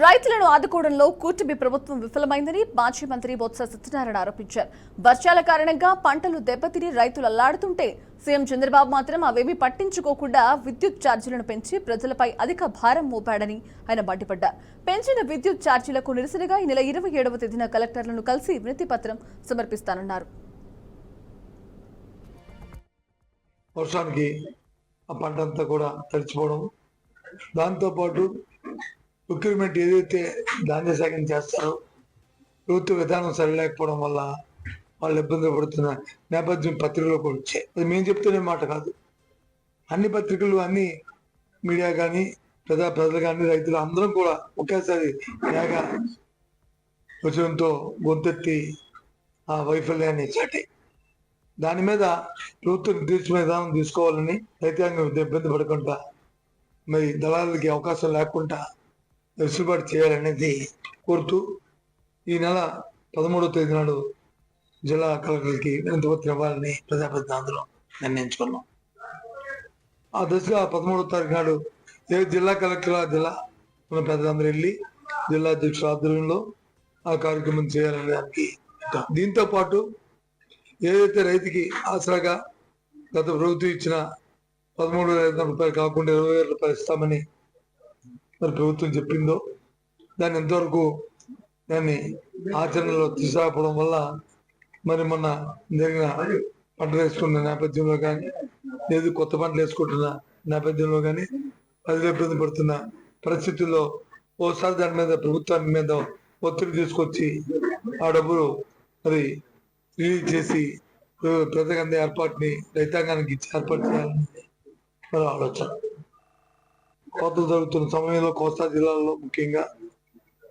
రైతులను ఆదుకోవడంలో కూటమి ప్రభుత్వం విఫలమైందని మాజీ మంత్రి బొత్స సత్యనారాయణ ఆరోపించారు. వర్షాల కారణంగా పంటలు దెబ్బతిని రైతులు అల్లాడుతుంటే సీఎం చంద్రబాబు మాత్రం అవేమీ పట్టించుకోకుండా విద్యుత్ ఛార్జీలను పెంచి ప్రజలపై అధిక భారం మోపాడని ఆయన మండిపడ్డారు. పెంచిన విద్యుత్ ఛార్జీలకు నిరసనగా ఈ నెల 27వ తేదీన కలెక్టర్లను కలిసి వినతి పత్రం సమర్పిస్తానన్నారు. వర్షానికి ఆ పంట అంతా కూడా తడిచిపోవడం, దాంతోపాటు ప్రొక్యూర్మెంట్ ఏదైతే ధాన్య సేకరణ చేస్తారో ప్రభుత్వ విధానం సరిలేకపోవడం వల్ల వాళ్ళు ఇబ్బందులు పడుతున్న నేపథ్యం పత్రికలో కూడా వచ్చాయి. అది మేము చెప్తున్న మాట కాదు, అన్ని పత్రికలు, అన్ని మీడియా కానీ, ప్రజలు కానీ, రైతులు అందరం కూడా ఒకేసారి ఏగా వచ్చడంతో గొంతెత్తి ఆ వైఫల్యాన్ని చాటాయి. దాని మీద ప్రభుత్వం నిర్దేశించిన విధానం తీసుకోవాలని, రైతాంగం ఇబ్బంది పడకుండా, మరి దళాలకి అవకాశం లేకుండా వెసులుబాటు చేయాలనేది కోరుతూ ఈ నెల 13వ తేదీ నాడు జిల్లా కలెక్టర్కి వినతి పత్రం ఇవ్వాలని ప్రజాప్రతినిధులు నిర్ణయించుకున్నాం. ఆ దశగా 13వ తారీఖు నాడు ఏ జిల్లా కలెక్టర్ ఆ జిల్లా మన పెద్దలందరూ వెళ్ళి జిల్లా అధ్యక్షుల ఆధ్వర్యంలో ఆ కార్యక్రమం చేయాలనే దానికి. దీంతో పాటు ఏదైతే రైతుకి ఆసరాగా గత ప్రభుత్వం ఇచ్చిన 13,500 రూపాయలు కాకుండా 20,000 రూపాయలు ఇస్తామని మరి ప్రభుత్వం చెప్పిందో దాన్ని ఎంతవరకు దాన్ని ఆచరణలో తీసుకురాకపోవడం వల్ల మరి మొన్న జరిగిన పంటలు వేసుకున్న నేపథ్యంలో కానీ, లేదు కొత్త పంటలు వేసుకుంటున్న నేపథ్యంలో కానీ ప్రజలు ఇబ్బంది పడుతున్న పరిస్థితుల్లో ఓసారి దాని మీద ప్రభుత్వానికి మీద ఒత్తిడి తీసుకొచ్చి ఆ డబ్బులు మరి రిలీజ్ చేసి ప్రజలందరి ఏర్పాటుని రైతాంగానికి ఇచ్చి ఏర్పాటు చేయాలని మరి ఆలోచన. కోతలు జరుగుతున్న సమయంలో కోస్తా జిల్లాల్లో ముఖ్యంగా